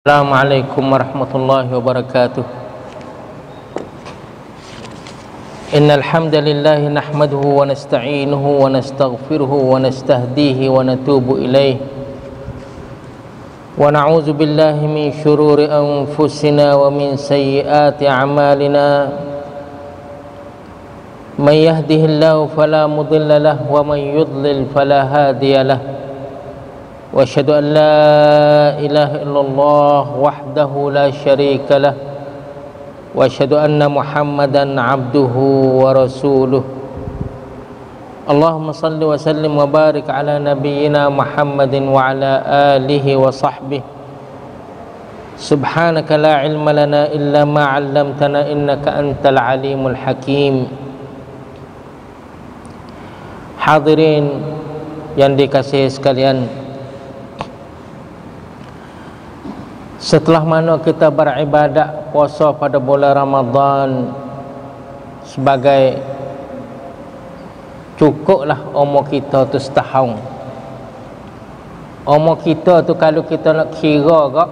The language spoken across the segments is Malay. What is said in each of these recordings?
Assalamualaikum warahmatullahi wabarakatuh. Innal hamdalillah nahmaduhu wa nasta'inuhu wa nastaghfiruhu wa nastahdihi wa natubu ilaih. Wa na'udzu billahi min shururi anfusina wa min sayyiati a'malina. May yahdihillahu fala mudilla lahu wa may yudlil fala hadiya lahu. Wa asyhadu an la ilaha illallah wahdahu la syarika lah wa asyhadu anna Muhammadan abduhu wa rasuluh. Allahumma salli wa sallim wa barik ala nabiyyina Muhammadin wa ala alihi wa sahbihi. Subhanaka la ilma lana illa ma 'allamtana innaka antal alimul hakim. Hadirin yang dikasihi sekalian, setelah mana kita beribadat puasa pada bulan Ramadan sebagai cukuplah umur kita tu setahun. Umur kita tu kalau kita nak kira kak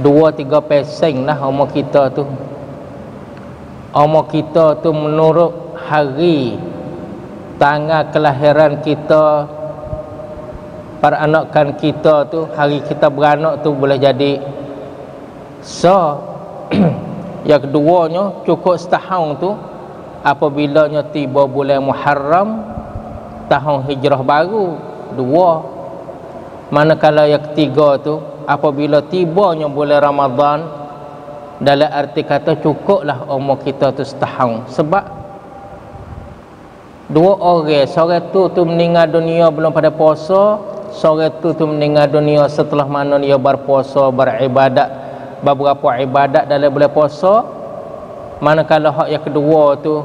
2-3% lah umur kita tu. Umur kita tu menurut hari tanggal kelahiran kita, peranakan kita tu, hari kita beranak tu boleh jadi. So yang keduanya cukup setahun tu apabila tiba bulan Muharram tahun hijrah baru 2. Manakala yang ketiga tu apabila tibanya bulan Ramadan, dalam arti kata cukuplah umur kita tu setahun. Sebab dua orang, seorang tu meninggal dunia belum pada puasa, seorang tu meninggal dunia setelah mana dia berpuasa, beribadat beberapa ibadat dalam bulan puasa. Manakala hak yang kedua tu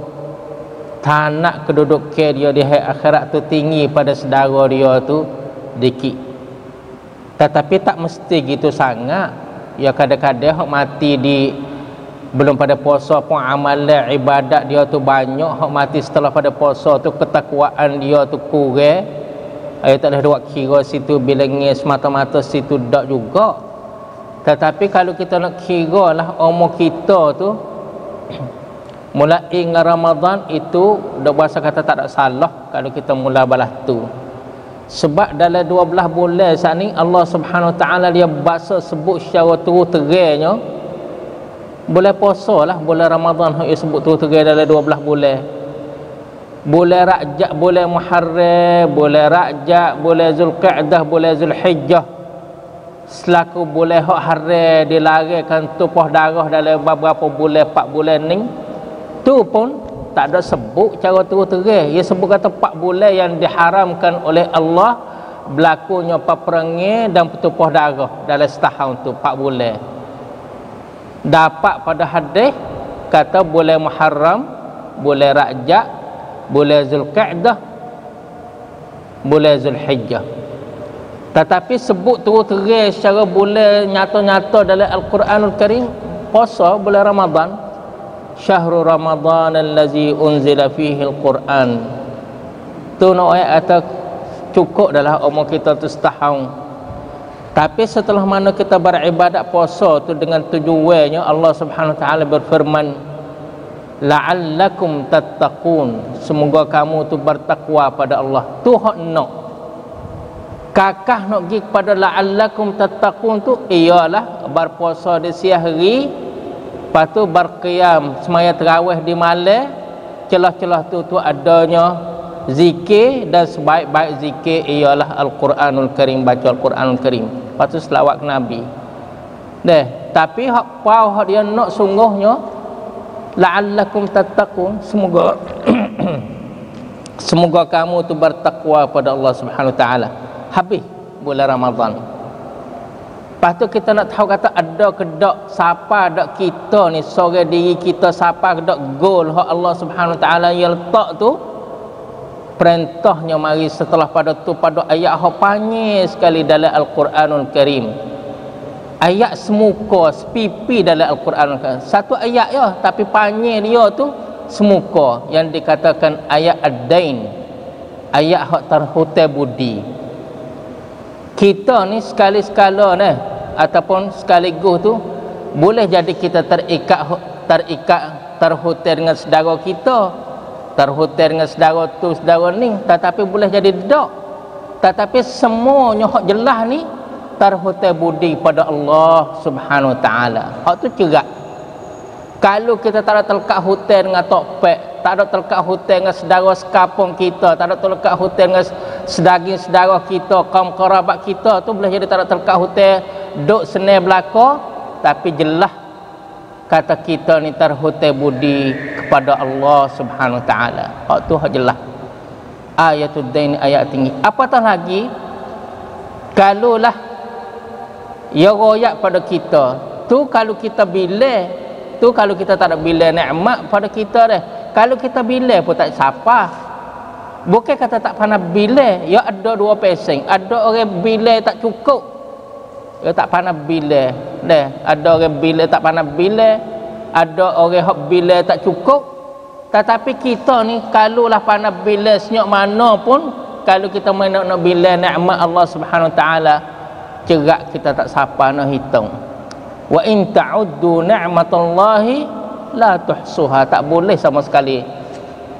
tanak kedudukan dia di akhirat tu tinggi pada saudara dia tu dikit. Tetapi tak mesti gitu sangat. Ya kadang-kadang hak mati di belum pada puasa pun amalan ibadat dia tu banyak, hak mati setelah pada puasa tu ketakwaan dia tu kurang. Ayat tak ada buat kira situ bilangnya semata-mata situ tak juga. Tetapi kalau kita nak kira lah umur kita tu mulai dengan Ramadan itu dah bahasa kata tak ada salah kalau kita mula balas tu. Sebab dalam 12 bulan saat ni Allah Subhanahu Wa Taala dia bahasa sebut secara terang-terangnya bulan puasa lah, bulan Ramadan yang sebut terang-terang dalam 12 bulan. Bulan Rajab, bulan Muharram, bulan Rajab, bulan Zulqa'dah, bulan Zulhijjah selaku bulan hak haram dilarangkan tumpah darah dalam beberapa bulan 4 bulan ni tu pun tak ada sebut cara terang-terang. Ia sebut kata 4 bulan yang diharamkan oleh Allah berlakunya peperangan dan tumpah darah dalam setahun tu 4 bulan. Dapat pada hadis kata bulan Muharram, bulan Rajab, bulan Zulqa'dah, bulan Zulhijjah. Tetapi sebut terang secara bulan nyata-nyata dalam Al-Quranul Karim puasa bulan Ramadan. Syahrul Ramadan allazi unzila fihi al-Quran. Tu nak ayat kata cukup dalam umur kita tu setahun. Tapi setelah mana kita beribadat puasa tu dengan tujuannya Allah Subhanahu Wa Taala berfirman, la'allakum tattaqun, semoga kamu tu bertakwa pada Allah. Tu hak nak kakah nak pergi kepada la'allakum tattaqun tu ialah berpuasa di siang hari, lepas tu berqiyam semaya tarawih di malam. Celah-celah tu adanya zikir, dan sebaik-baik zikir ialah Al-Quranul Karim, baca Al-Quranul Karim, lepas tu selawat ke Nabi. Tapi hak pau hak dia nak sungguhnya la'allakum tattaqun, semoga semoga kamu tu bertakwa pada Allah Subhanahu Wa Taala. Habis bulan Ramadan. Lepas tu kita nak tahu kata ada ke tak siapa dak kita ni seorang diri kita, siapa ke dak goal hak Allah Subhanahu Wa Taala yang letak tu. Perintahnya mari setelah pada tu pada ayat hak panjang sekali dalam Al-Quranul Karim. Ayat semuka sepipi dalam Al-Quranul Karim. Satu ayat ya, tapi panjang dia tu semuka, yang dikatakan ayat ad-dain, ayat hak terhutang budi. kita ni sekali-sekala ni ataupun sekaligus tu boleh jadi kita terhotel dengan saudara kita, terhotel dengan saudara tu saudara ni, tetapi boleh jadi tak. Tetapi semuanya hak jelas ni terhotel budi pada Allah Subhanahu Wa Taala. Hak tu cerak. Kalau kita tak ada terlekat hotel dengan tokpek, tak ada terlekat hotel dengan saudara sekampung kita, tak ada terlekat hotel dengan sedaging saudara kita, kaum kerabat kita, tu boleh jadi tak ada terlekat hotel duk senai belaka, tapi jelas kata kita ni terhotel budi kepada Allah Subhanahu Wa Taala. Hak tu hak jelas. Ayatul dain, ayat tinggi. Apatah lagi kalaulah ya royak pada kita tu, kalau kita bila tu, kalau kita tak ada bila nikmat pada kita dah, kalau kita bila pun tak siapa. Bukan kata tak pandai bila, ya ada dua pesing, ada orang bila tak cukup, ya tak pandai bila dah, ada orang bila tak pandai bila, ada orang hok bila tak cukup. Tetapi kita ni kalau lah pandai bila senyap mana pun, kalau kita main nak bila nikmat Allah Subhanahu Wa Taala, cerak kita tak siapa nak hitung. Wa in ta'uddu ni'matallahi la tuhsuha, tak boleh sama sekali,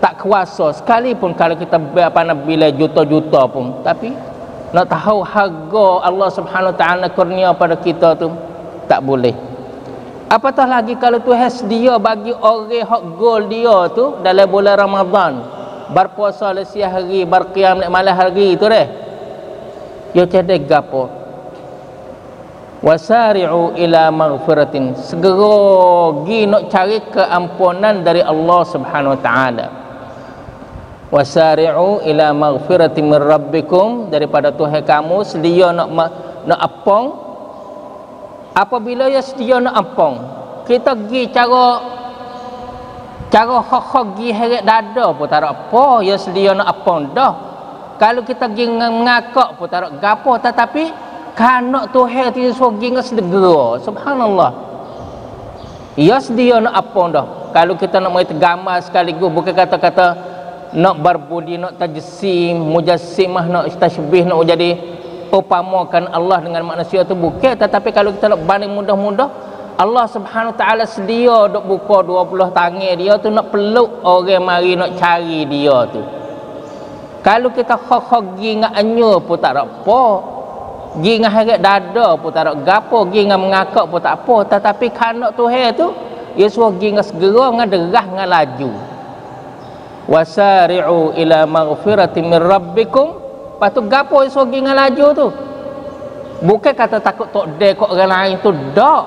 tak kuasa sekalipun kalau kita pandai bila juta-juta pun, tapi nak tahu harga Allah Subhanahu Wa Taala kurnia pada kita tu tak boleh. Apatah lagi kalau Tuhan sedia bagi orang hak gol dia tu dalam bulan Ramadan, berpuasa lesiah hari, berqiyam malam hari tu deh, yo cedek gapo, wasari'u ila maghfiratin, segera gi nak cari keampunan dari Allah Subhanahu Wa Taala. Wasari'u ila maghfiratin min rabbikum, daripada Tuhan kamu sedia nak apong. Apabila ya sedia nak apong, kita gi cara hok gi heret dada pun tak ada apa, ya sedia nak apong dah. Kalau kita gi mengakak pun tak ada gapo, tetapi kanak Tuhan tu suruh gi dengan segera. Subhanallah. Ya sedia nak apong dah. Kalau kita nak main tergambar sekaligus, bukan kata-kata nak berbudi, nak tajsim, mujassimah, nak tasybih, nak jadi upamakan Allah dengan manusia tu bukan. Tetapi kalau kita nak banding mudah-mudah, Allah Subhanahu Wa Taala sedia duk buka 20 tangan dia tu nak peluk orang mari nak cari dia tu. Kalau kita khog gi ngak anyo pun tak ada apa, gi ngak heret dada pun tak ada gapo, gi ngak mengakak pun tak apa, tetapi kanak Tuhan tu dia suruh gi ngak segera, ngak derah, ngak laju. Wasari'u ila maghfiratin min rabbikum. Lepas tu gapo dia suruh gi ngak laju tu? Bukan kata takut tok de kok orang lain tu, dak.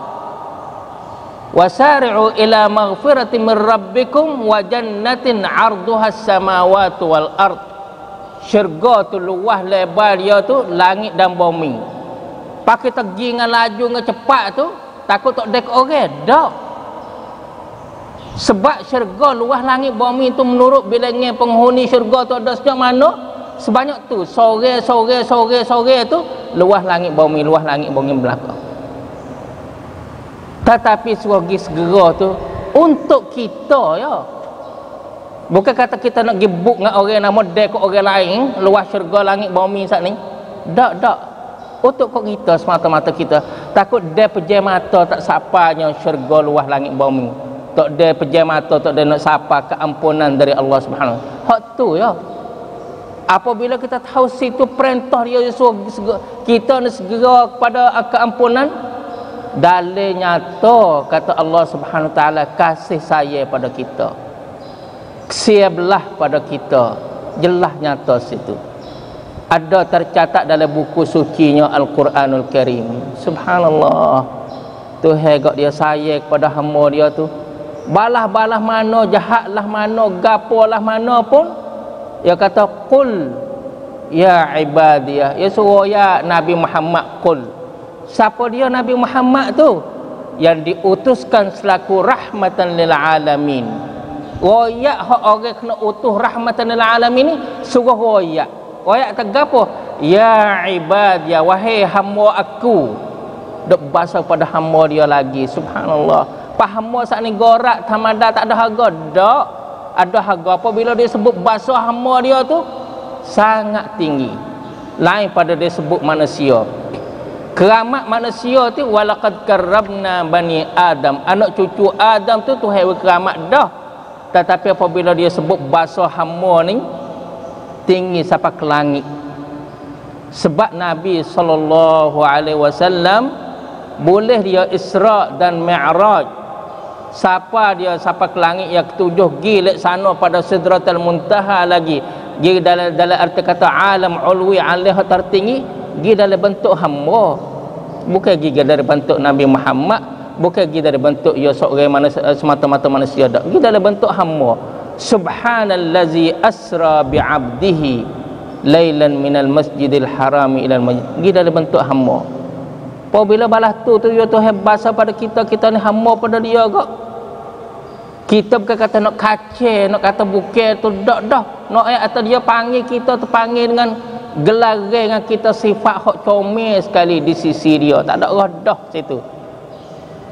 Wasari'u ila maghfiratin min rabbikum wa jannatin 'arduha as-samawati wal ard. Syurga tu luas lebar dia tu langit dan bumi. Pak kita pergi dengan laju dengan cepat tu, takut tak dek orang, dak. Sebab syurga luas langit bumi tu menurut bilangan penghuni syurga tu ada sejak mana? Sebanyak tu, sore tu luas langit bumi belakang. Tetapi suruh segera tu untuk kita ya. Bukan kata kita nak gibuk dengan orang nama dek orang lain luas syurga langit bumi saat ni. Tak. Untuk kok kita semata-mata kita takut dia pejam mata tak sapanya syurga luas langit bumi. Tak dia pejam mata tak dia nak sapa keampunan dari Allah Subhanahu. Hak tu ya. Apabila kita tahu situ perintah dia suruh kita nak segera kepada keampunan, dalil nyata kata Allah Subhanahu Wa Taala kasih sayang pada kita, kesiabelah pada kita, jelas nyata situ. Ada tercatat dalam buku sucinya Al-Quranul Karim. Subhanallah. Tuhan gak dia sayang kepada hamba dia tu. Balah-balah mana, jahatlah mana, gapolah mana pun, dia kata qul ya ibadiyah. Ya suruh ya Nabi Muhammad qul. Siapa dia Nabi Muhammad tu? Yang diutuskan selaku rahmatan lil alamin. Royak hak orang kena utuh rahmatan lil alamin ni suruh royak. Royak tegapo? Ya ibadiyah, wahai hamba aku. Dok bahasa pada hamba dia lagi. Subhanallah. Hamba saat ni gorak tamada tak ada harga dak. Ada harga apabila dia sebut bahasa hamba dia tu sangat tinggi. lain pada dia sebut manusia. Keramat manusia tu walaqad karramna bani Adam, anak cucu Adam tu Tuhan keramat dah. Tetapi apabila dia sebut bahasa hamba ni tinggi sampai ke langit. Sebab Nabi SAW boleh dia Isra dan Mi'raj. Siapa dia sampai ke langit yang ketujuh, pergi lek sana pada Sidratul Muntaha lagi. Dia dalam arti kata alam ulwi alih tertinggi, pergi dalam bentuk hamba. Bukan pergi dari bentuk Nabi Muhammad, bukan pergi dari bentuk ya seorang manusia, semata-mata manusia dak. Pergi dalam bentuk hamba. Subhanallazi asra bi'abdihi lailan minal masjidil harami ilal masjid. Pergi dalam bentuk hamba. Apabila balas tu ya Tuhan bahasa pada kita, kita ni hamba pada dia kok. Kita bukan kata nak kacau, nak kata bukan tu dah. Nak atau dia panggil kita tu panggil dengan gelar dengan kita sifat hak comel sekali di sisi dia. Tak ada rodah situ.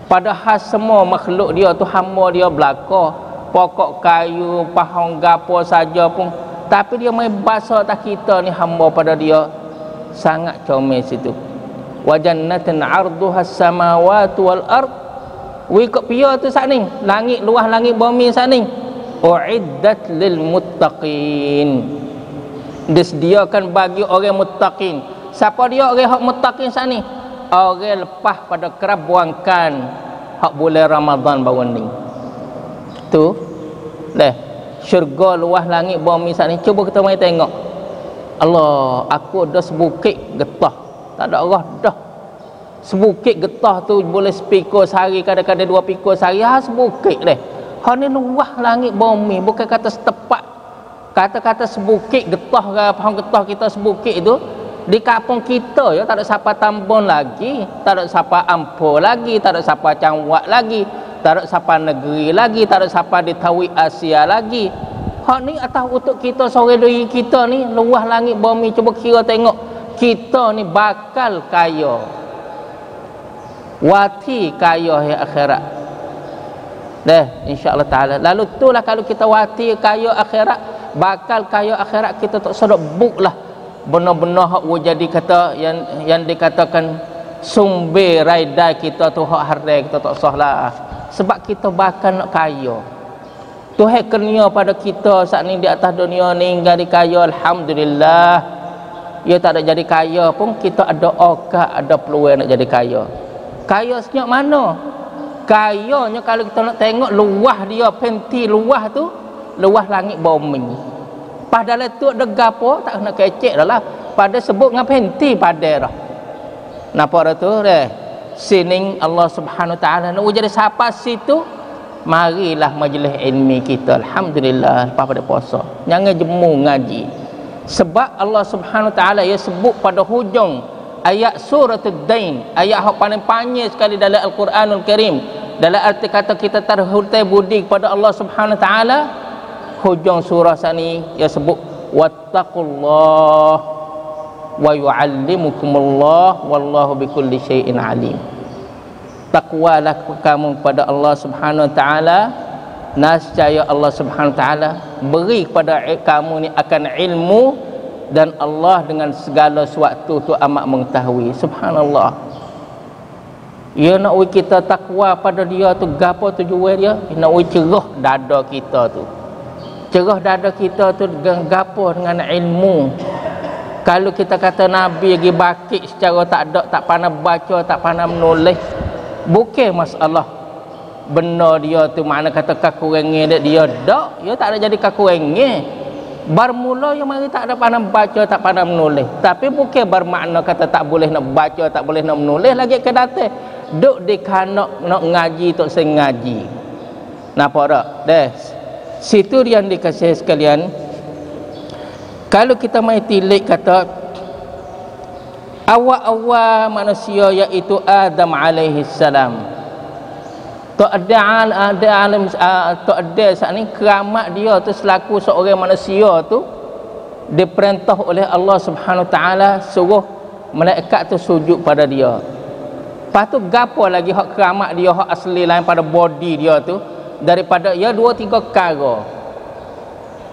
Padahal semua makhluk dia tu hamba dia belaka. Pokok kayu, pahong gapo saja pun. Tapi dia main bahasa tak kita ni hamba pada dia. Sangat comel situ. Wa jannatin 'arduha as-samawati wal ard. Wikop pia tu sat ni, langit luas langit bumi sat ni. Uiddat lil muttaqin. Disediakan bagi orang muttaqin. Siapa dia orang hak muttaqin sat ni? Orang lepas pada kerap buangkan hak bulan Ramadan baru ni. Tu. Leh, syurga luas langit bumi sat ni. Cuba kita mai tengok. Allah, aku dah sebukit getah. Tak ada arah dah. Sebukit getah tu boleh sepikul sehari, kadang-kadang 2 pikul sehari. Sebukit deh. Hak ni luah langit bumi, bukan kata setepak. Kata-kata sebukit getah ke faham getah kita sebukit itu di kampung kita ya, tak ada siapa Tambun lagi, tak ada siapa Ampul lagi, tak ada siapa Cangwak lagi, tak ada siapa negeri lagi, tak ada siapa di Tawi Asia lagi. Hak ni atas untuk kita sore diri kita ni luah langit bumi. Cuba kira tengok, kita ni bakal kaya, wati kaya di akhirat. Deh, insya-Allah taala. Lalu itulah kalau kita wati kaya akhirat, bakal kaya akhirat, kita tak sedok buk lah benar-benar hak jadi kata yang dikatakan sumber raidai kita tu hak harai kita tak sah lah. Sebab kita bakal nak kaya. Tuhan kurnia pada kita saat ni di atas dunia ni jadi kaya, alhamdulillah. Ya tak ada jadi kaya pun kita ada okat, ada peluang nak jadi kaya. Kaya senyap mana? Kayanya kalau kita nak tengok luah dia, penti luah tu, luah langit bumi. Padahal tu ada gapo tak kena kecek dah lah. Pada sebut dengan penti pada dah. Napa dah tu deh? Sining Allah Subhanahu Wa Taala nak jadi siapa situ? Marilah majlis ilmi kita, alhamdulillah, lepas pada puasa. Jangan jemu ngaji. Sebab Allah Subhanahu Wa Taala ia sebut pada hujung ayat surah Ad-Dain, ayat yang paling panjang sekali dalam Al-Quranul Karim. Dalam arti kata kita terhutang budi kepada Allah Subhanahu Wa Taala, hujung surah sani ia sebut wattaqullah wa yu'allimukumullah wallahu bikulli syai'in alim. Takwalah kamu kepada Allah Subhanahu Wa Taala, nescaya Allah Subhanahu Wa Taala beri kepada kamu ni akan ilmu, dan Allah dengan segala sesuatu tu amat mengetahui. Subhanallah. Ya nak kita takwa pada dia tu gapo tujuan dia? Nak cerah dada kita tu. Cerah dada kita tu dengan gapo? Dengan ilmu. Kalau kita kata Nabi lagi bakit secara tak ada, tak pandai baca, tak pandai menulis, bukan masalah benar dia tu mana kata kakurangnya dia dak, dia tak ada jadi kakurangnya. Bermula yang mari tak ada pandai baca, tak pandai menulis. Tapi bukan bermakna kata tak boleh nak baca, tak boleh nak menulis lagi ke datang. Duk di kanak nak ngaji tak sing ngaji. Napa dak? Des. Situ yang dikasih sekalian. Kalau kita mai tilik kata awal-awal manusia iaitu Adam alaihi salam. Tak ada saat ni keramat dia tu selaku seorang manusia tu diperintah oleh Allah Subhanahu Wa Taala suruh malaikat tu sujud pada dia. Lepas tu gapo lagi hak keramat dia, hak asli lain pada body dia tu daripada ya 2-3 perkara.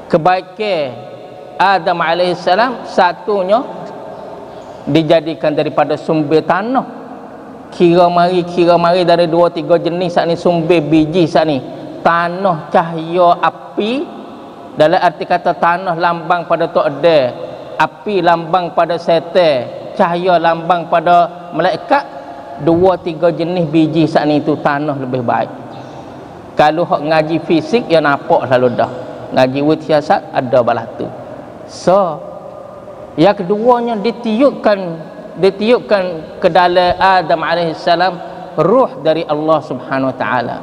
Kebaikan Adam alaihi salam, satunya dijadikan daripada sumber tanah. Kira mari dari 2-3 jenis saat ni sumber biji saat ni. Tanah, cahaya, api. Dalam arti kata tanah lambang pada Tok Ade, api lambang pada setan, cahaya lambang pada malaikat. 2-3 jenis biji saat ni tu tanah lebih baik. Kalau hak ngaji fisik ya nampak selalu dah. Ngaji wityasat ada balas tu. So yang keduanya ditiupkan ke dalam Adam alaihissalam ruh dari Allah Subhanahu wa taala.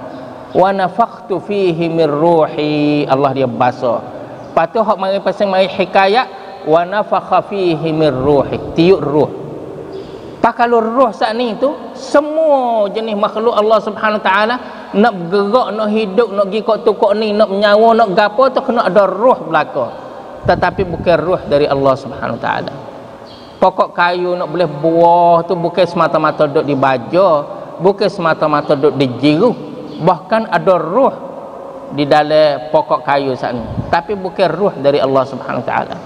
Wa nafakhtu fihi min ruhi, Allah dia basa. Patu hak mari pasang mari hikayat wa nafakha fihi min ruhi, tiup ruh. Tak kalau roh saat ni tu semua jenis makhluk Allah Subhanahu wa taala nak bergerak, nak hidup, nak pergi kok tukok ni, nak menyawa, nak gapo tu kena ada roh belaka. Tetapi bukan roh dari Allah Subhanahu wa taala. Pokok kayu nak boleh buah tu bukan semata-mata duduk di baja, bukan semata-mata duduk di jiru. Bahkan ada roh di dalam pokok kayu saat ni. Tapi bukan roh dari Allah Subhanahu wa taala.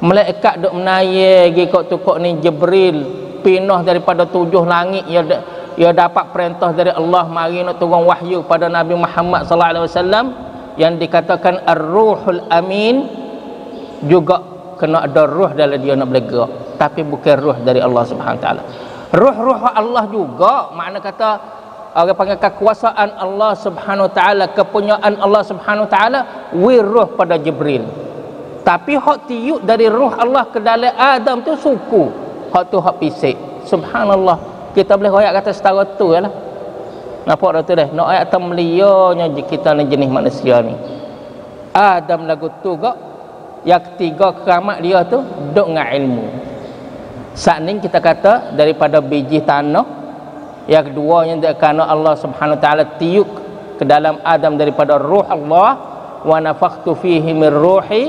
Malaikat duk menayar pergi kok tukok ni, Jibril pindah daripada 7 langit, ia dapat perintah dari Allah mari nak turun wahyu pada Nabi Muhammad sallallahu alaihi wasallam yang dikatakan ar-ruhul amin, juga kena ada roh dalam dia nak boleh gerak, tapi bukan roh dari Allah Subhanahu wa taala. Roh Allah juga, makna kata orang panggil kekuasaan Allah Subhanahu wa taala, kepunyaan Allah Subhanahu wa taala, roh pada Jibril. Tapi hak tiup dari roh Allah ke dalam Adam tu suku. Hak tu hak pisik. Subhanallah. Kita boleh royak kata setara tu lah. Nampak dah tu dah. Nak ayat tamliyanya kita ni jenis manusia ni. Adam lagu tu kok. Yang ketiga keramat dia tu duk dengan ilmu. Saat ni kita kata daripada biji tanah. Yang kedua yang kerana Allah Subhanahu wa taala tiup ke dalam Adam daripada ruh Allah, wa nafakhtu fihi min ruhi.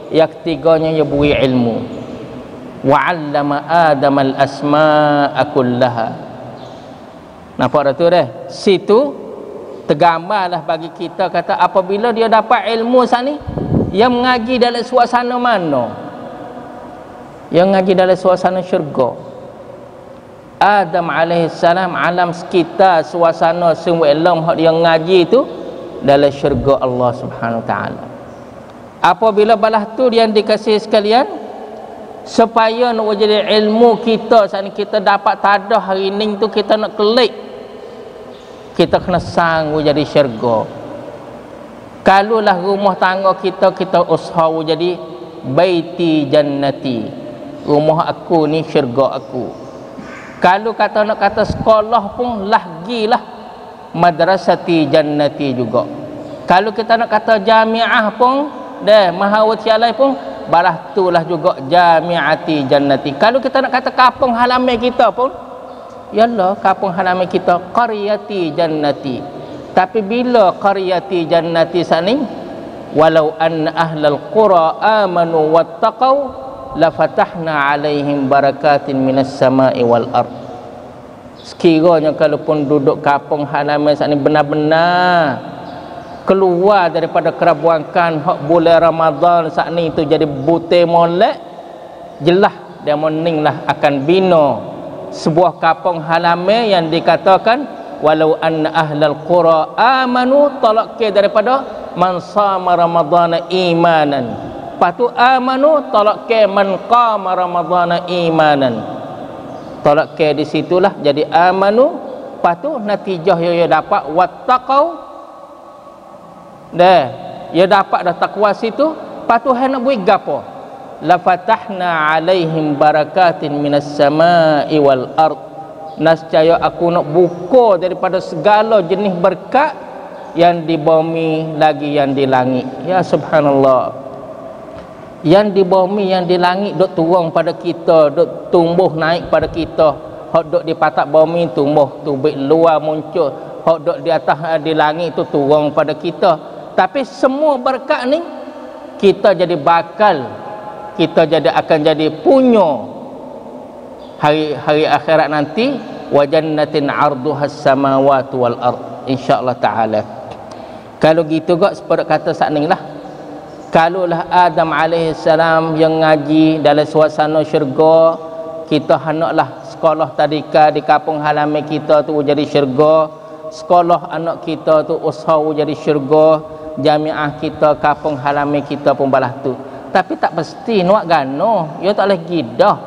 Yang ketiganya ia beri ilmu. Wa 'allama Adam al-asma'a kullaha. Nampak dah tu dah. Situ tergambarlah bagi kita kata apabila dia dapat ilmu saat ni, yang mengaji dalam suasana mana? Yang mengaji dalam suasana syurga. Adam alaihissalam alam sekitar suasana semua alam hak dia mengaji tu dalam syurga Allah Subhanahu wa taala. Apabila balas tu yang dikasih sekalian, supaya nak jadi ilmu kita saat ni kita dapat tadah hari ni tu kita nak kelik, kita kena sanggup jadi syurga. Kalaulah rumah tangga kita usaha jadi baiti jannati, rumah aku ni syurga aku. Kalau kata nak kata sekolah pun lagilah madrasati jannati juga. Kalau kita nak kata jamiah pun dah mahawisyalai pun balas itulah juga jamiati jannati. Kalau kita nak kata kampung halaman kita pun yalah kampung halaman kita qaryati jannati. Tapi bila qaryati jannati sani, walau anna ahlal qura amanu wattaqau lafatahna alaihim barakatin minas sama'i wal ard. Sekiranya kalaupun duduk kampung halaman sani benar-benar keluar daripada kerabuankan hak bulan Ramadan saat ni tu jadi butir molek, jelas dia meninglah akan bina sebuah kampung halaman yang dikatakan walau anna ahlal qura amanu, talak ke daripada man sama ramadhana imanan, patu amanu talak ke man qama ramadhana imanan, talak ke di situlah jadi amanu, patu natijah yang dapat wattaqau dah, ia dapat dah takwa situ. Patu hai nak buat gapo? La fatahna alaihim barakatin minas sama'i wal ard. Nascaya aku nak buka daripada segala jenis berkat yang di bumi lagi yang di langit. Ya subhanallah. Yang di bumi yang di langit duk turun pada kita, duk tumbuh naik pada kita. Hak duk di patak bumi tumbuh, tubik luar muncul. Hak duk di atas di langit tu turun pada kita. Tapi semua berkat ni kita jadi bakal, kita akan jadi punya hari akhirat nanti. Wa jannatin 'arduhas samawati wal ard, insyaallah taala. Kalau gitu gak seperti kata saat ni lah, kalaulah Adam alaihissalam yang ngaji dalam suasana syurga, kita hendaklah sekolah tadika di kampung halaman kita tu jadi syurga, sekolah anak kita tu usaha jadi syurga, jamiah kita kampung halaman kita pun balah tu. Tapi tak pasti nak gano, ya tak boleh gidah.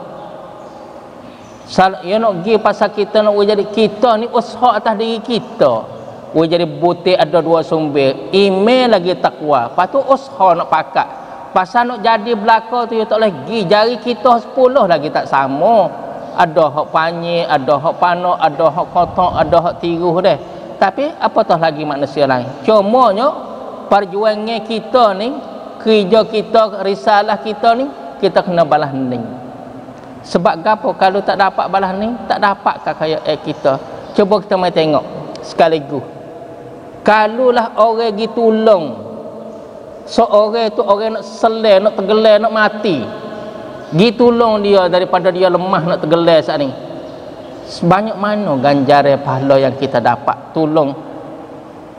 Ya nak gi pasal kita nak jadi kita ni usaha atas diri kita. Jadi butik ada dua sumber, email lagi takwa. Lepas tu usaha nak pakat. Pasal nak jadi belaka tu ya tak boleh gi. Jari kita 10 lagi tak sama. Ada hak panyi, ada hak panak, ada hak kotak, ada hak tiruh deh. Tapi apatah lagi manusia lain. Cumanya perjuangan kita ni, kerja kita, risalah kita ni, kita kena balas ning. Sebab gapo kalau tak dapat balas ning, tak dapatkah kaya kita. Cuba kita mai tengok sekaligus. Kalulah orang gi tolong seorang tu, orang nak selai, nak tergelar, nak mati, gi tolong dia daripada dia lemah nak tergelar saat ni, sebanyak mana ganjaran pahala yang kita dapat tolong.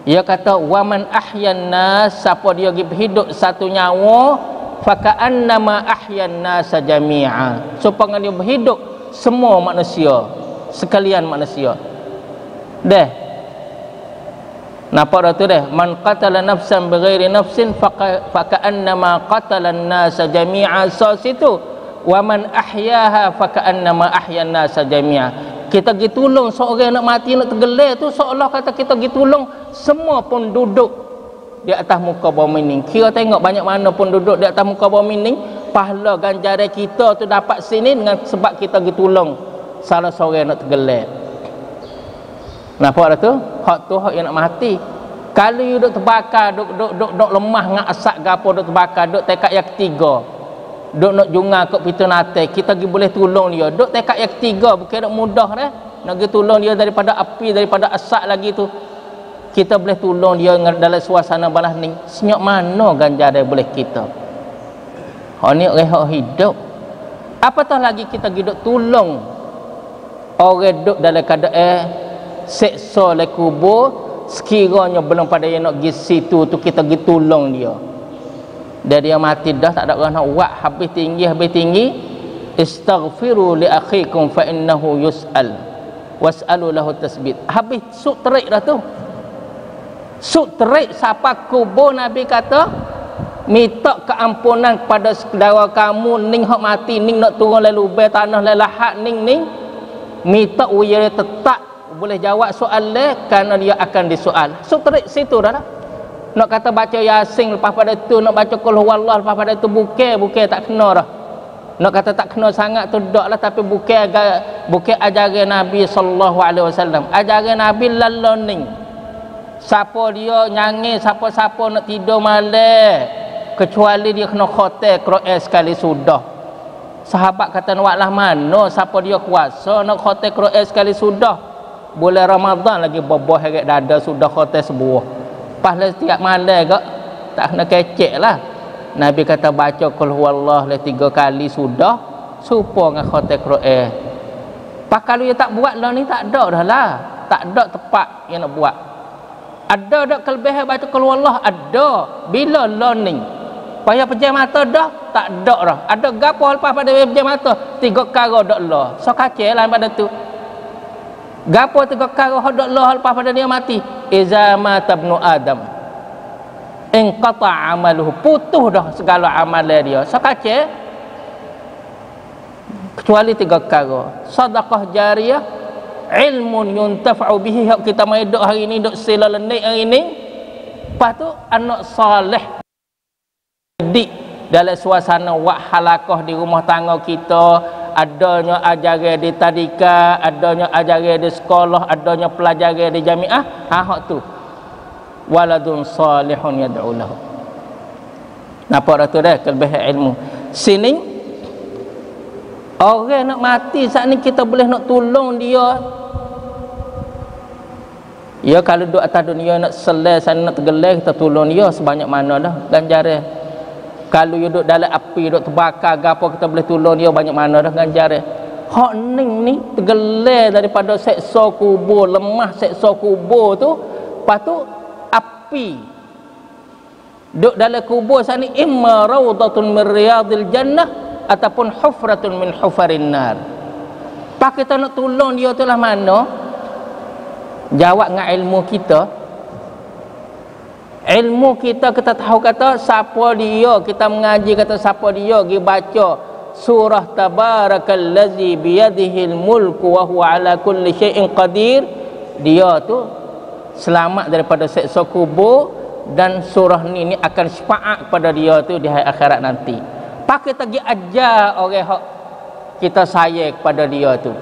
Ia kata waman ahyan nas, siapa dia gi hidup satu nyawa, faka'annama ahyan nas jami'a, supaya dia berhidup semua manusia, sekalian manusia. Nampak dah tu deh, man qatala nafsan bighairi nafsin faka'annama qatala an-nasa jami'a. So situ wa man ahyaha faka'annama ahyan nasa jami'a. Kita pergi tolong seorang nak mati, nak tergelar tu, seolah kata kita pergi tolong semua pun duduk di atas muka bumi ni. Kira tengok banyak mana pun duduk di atas muka bumi ni, pahala ganjaran kita tu dapat sini dengan sebab kita pergi tolong salah seorang nak tergelar. Nampak dah tu? Hak tu hak yang nak mati. Kalau you duk terbakar, duk lemah ngak asap gapo, duk terbakar, duk tekak yang ketiga, duk nak junga kok pintu nate, kita pergi boleh tolong dia. Duk tekak yang ketiga bukan nak mudah dah. Nak pergi tolong dia daripada api, daripada asap lagi tu. Kita boleh tolong dia dalam suasana balas ni. Senyap mana ganjaran boleh kita. Hak ni orang hidup. Apatah lagi kita pergi duk tolong orang duk dalam keadaan seksa le kubur, sekiranya belum pada yang nak pergi situ tu kita pergi tolong dia. Dan dia mati dah tak ada orang nak buat, habis tinggi, istaghfiru li akhikum fa innahu yus'al was'alu lahu tasbit. Habis suk terik dah tu. Suk terik siapa kubur, Nabi kata minta keampunan kepada saudara kamu ning hak mati, ning nak turun le lubang tanah le lahat ning minta uya tetap boleh jawab soalan kerana dia akan disoal. So terik situ dah lah. Nak kata baca Yasin lepas pada tu, nak baca Qul huwallah lepas pada tu bukan tak kena dah. Nak kata tak kena sangat tu dak lah, tapi bukan ajaran Nabi sallallahu alaihi wasallam. Ajaran Nabi laloning. Siapa dia nyanyi, siapa-siapa nak tidur malam kecuali dia kena khatam Quran sekali sudah. Sahabat kata nak lah mana siapa dia kuasa nak khatam Quran sekali sudah. Bulan Ramadan lagi boboh heret dada sudah khatam sebuah. Pas setiap malam ke tak kena kecek lah. Nabi kata baca Qul huwallah 3 kali sudah serupa dengan khatam Quran. Pas kalau dia tak buat lah ni tak ada dah lah. Tak ada tepat yang nak buat. Ada tak kelebihan baca Qul huwallah? Ada. Bila learning? Payah pejam mata dah? Tak ada dah. Ada gapo lepas pada pejam mata? 3 kali dak lah. So kacau lah pada tu. Gapo 3 kali hak Allah lepas pada dia mati? Iza mata ibnu Adam inqata amaluhu, putus dah segala amalan dia. So kacau. Kecuali 3 kali. Sedekah jariah, ilmun yuntafa'u bihi, hak kita mai duk hari ni, duk sila lenik hari ni. Lepas tu anak soleh di dalam suasana wak halakah di rumah tangga kita, adanya ajaran di tadika, adanya ajaran di sekolah, adanya pelajaran di jamiah, hak tu waladun salihun yad'u lahu. Nampak dah tu dah kelebihan ilmu. Sini orang nak mati saat ni kita boleh nak tolong dia. Ya kalau duduk atas dunia nak selai sana nak tergelar, kita tolong dia sebanyak mana dah ganjaran. Kalau you duduk dalam api, duduk terbakar gapo, kita boleh tolong dia banyak mana dah ganjaran. Hak ning ni tergelar daripada seksa kubur, lemah seksa kubur tu. Lepas tu api duduk dalam kubur sana, imma rawdatun min riyadil jannah ataupun hufratun min hufarin nar. Pak kita nak tolong dia tu lah mana? Jawab dengan ilmu kita. Ilmu kita tahu kata siapa dia, kita mengaji kata siapa dia, pergi baca surah tabarakallazi biyadihil mulku wa huwa ala kulli syai'in qadir. Dia tu selamat daripada siksa kubur, dan surah ni akan syafaat kepada dia tu di hari akhirat nanti. Pak kita pergi ajar orang hak kita sayang kepada dia tu.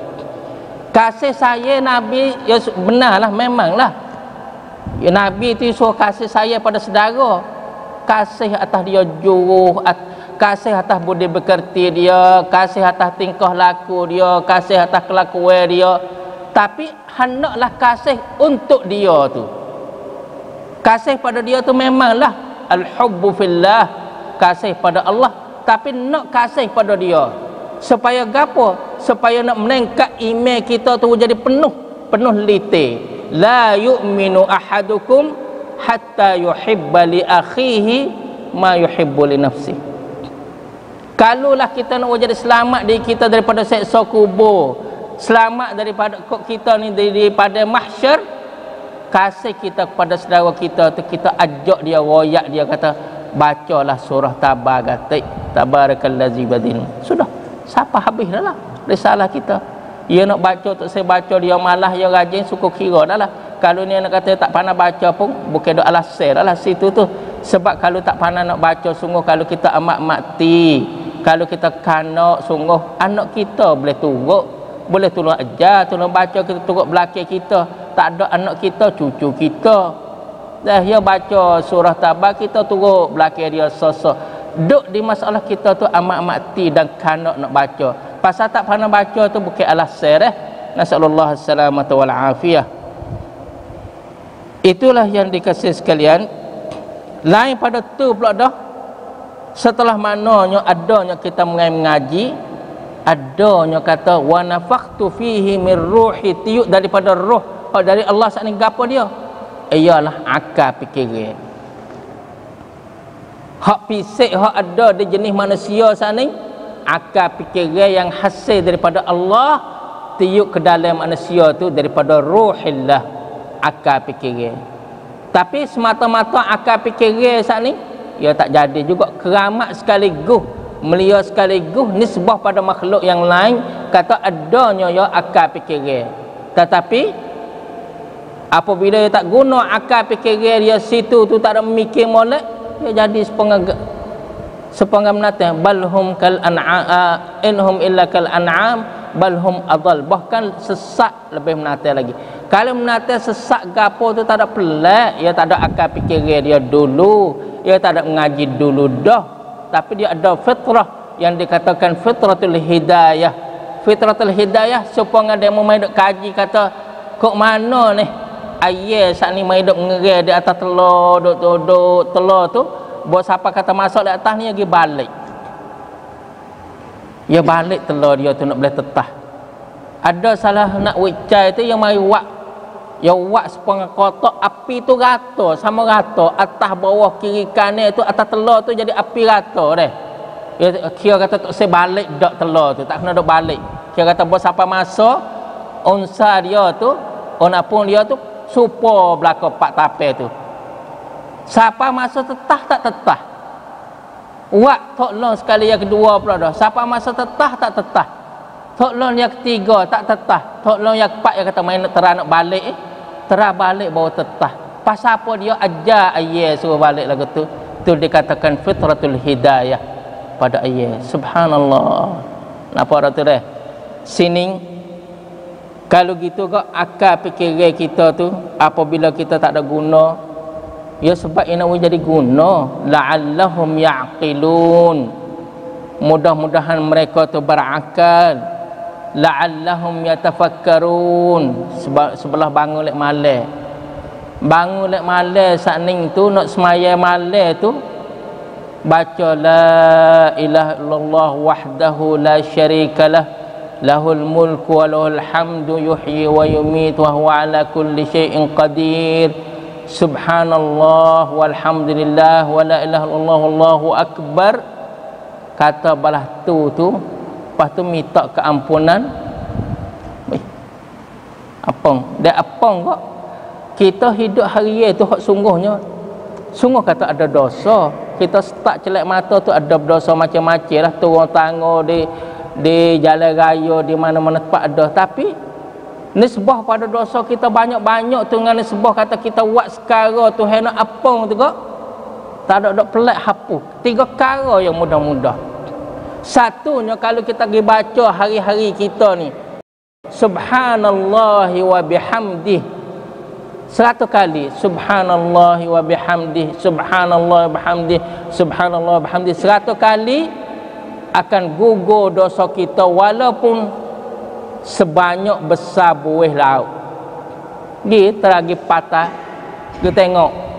Kasih sayang Nabi ya benarlah, memanglah. Ya, Nabi tu suruh kasih sayang pada saudara. Kasih atas dia juruh, kasih atas budi bekerti dia, kasih atas tingkah laku dia, kasih atas kelakuan dia. Tapi hendaklah kasih untuk dia tu. Kasih pada dia tu memanglah al-hubbu fillah, kasih pada Allah, tapi nak kasih pada dia supaya gapo? Supaya nak meningkat iman kita tu jadi penuh lite. La yu'minu ahadukum hatta yuhibba li akhihi ma yuhibbu li nafsi. Kalaulah kita nak jadi selamat diri kita daripada siksa kubur, selamat daripada kita ni daripada mahsyar, kasih kita kepada saudara kita tu, kita ajak dia, royak dia, kata bacalah surah tabarakallazi badin. Sudah, siapa habis dah lah risalah kita. Dia nak baca tu saya baca, dia malah, dia rajin, suka kira dah lah. Kalau ni nak kata tak pandai baca pun bukan dok alasan dah lah situ tu. Sebab kalau tak pandai nak baca, sungguh kalau kita amat mati, kalau kita kanak, sungguh anak kita boleh turut, boleh tolong ajar, tolong baca, kita turut belakang kita. Tak ada anak kita, cucu kita dah dia baca surah Tabar, kita turut belakang dia sosok. Duk di masalah kita tu amat mati dan kanak nak baca. Pasal tak pandai baca tu bukan alasan Nasallallahu alaihi wal afiyah. Itulah yang dikasih sekalian. Lain pada tu pula dah, setelah mananya adanya kita mengaji, adanya kata wa nafakhtu fihi min ruhi, tiup daripada roh dari Allah saat ni. Gapo dia? Ialah akal fikiran. Hak fisik hak ada di jenis manusia saat ni, akal fikiran yang hasil daripada Allah tiup ke dalam manusia tu daripada ruhillah, akal fikiran. Tapi semata-mata akal fikiran saat ni ia tak jadi juga. Keramat sekaligus, melia sekaligus, nisbah pada makhluk yang lain, kata adanya ya akal fikiran. Tetapi apabila dia tak guna akal fikiran dia situ tu, tak ada mikir molek, dia jadi sepengah menatang. Balhum kal an'am inhum illa kal an'am balhum adal, bahkan sesat lebih menatang lagi. Kalau menatang sesat gapo tu tak ada pelik, dia tak ada akal fikiran dia dulu, dia tak ada mengaji dulu dah, tapi dia ada fitrah yang dikatakan fitratul hidayah. Fitratul hidayah supaya dia mau main duk kaji, kata kok mana ni ayat saat ni main duk ngerai di atas telur, duk telur tu, buat siapa kata masuk di atas ni lagi balik. Ya balik telur dia tu nak boleh tetah. Ada salah nak wicai tu yang mai wak, ya wak sepengah kotak, api tu rata, sama rata, atas bawah kiri kanan tu, atas telur tu jadi api rata deh. Ya kira kata tak saya balik dak telur tu, tak kena dak balik. Kira kata buat siapa masuk, unsa dia tu, onapun dia tu supo belaka pak tape tu. Siapa masuk tetah tak tetah. Wak tolong sekali yang kedua pula dah. Siapa masa tetah tak tetah. Tolong yang ketiga tak tetah. Tolong yang keempat yang kata main terang nak balik, terang balik baru tetah. Pasal apa dia ajar ayat suruh balik lagu tu? Tu dikatakan fitratul hidayah pada ayat. Subhanallah. Napa orang tu dah? Sini kalau gitu kok akal fikiran kita tu apabila kita tak ada guna, ya sebab ia nak jadi guna, la'allahum ya'qilun, mudah-mudahan mereka tu berakal, la'allahum yatafakkarun. Sebelah bangun lek malam, bangun lek malam saat ni tu nak semaya malam tu baca la ilaha illallah wahdahu la syarikalah lahul mulku wa lahul hamdu yuhyi wa yumitu wa huwa ala kulli syai'in qadir. Subhanallah walhamdulillah wa la ilaha illallah wallahu akbar. Kata balah tu lepas tu minta keampunan apong. Dia apong kok. Kita hidup harian tu hak sungguhnya. Sungguh kata ada dosa. Kita start celak mata tu ada dosa macam-macam lah. Turun tangga di jalan raya, di mana-mana tempat ada. Tapi nisbah pada dosa kita banyak-banyak tu dengan nisbah kata kita buat sekarang tu hendak apong tu kok. Tak ada pelik hapus. 3 perkara yang mudah-mudah. Satunya kalau kita pergi baca hari-hari kita ni, Subhanallah wa bihamdih 100 kali, Subhanallah wa bihamdih, Subhanallah wa bihamdih, Subhanallah wa bihamdih 100 kali, akan gugur dosa kita walaupun sebanyak besar buih laut. Kita lagi patah, kita tengok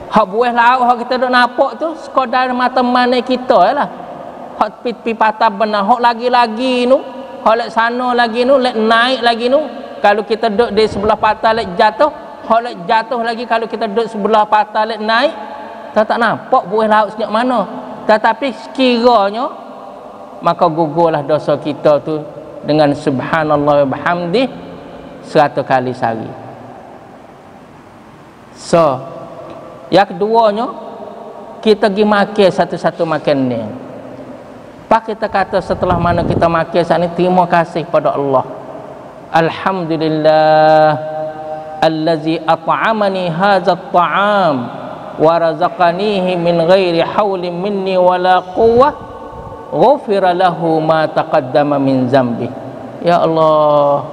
hak buih laut hak kita duk nampak tu sekadar mata mana kita lah. Hak pi patah benar, hak lagi-lagi nu, hak lek sana lagi nu, lek naik lagi nu. Kalau kita duduk di sebelah patah lek jatuh, hak lek jatuh lagi kalau kita duduk sebelah patah lek naik, tak nampak buih laut sejak mana. Tetapi sekiranya maka gugurlah dosa kita tu dengan subhanallah wa bihamdih 100 kali sehari. So, yang keduanya kita pergi makan satu-satu makan ni. Pak kita kata setelah mana kita makan saat ni, terima kasih pada Allah. Alhamdulillah allazi at'amani hadza at-ta'am wa razaqanihi min ghairi haulin minni wala quwwah ghufira lahu ma taqaddama min zambi. Ya Allah,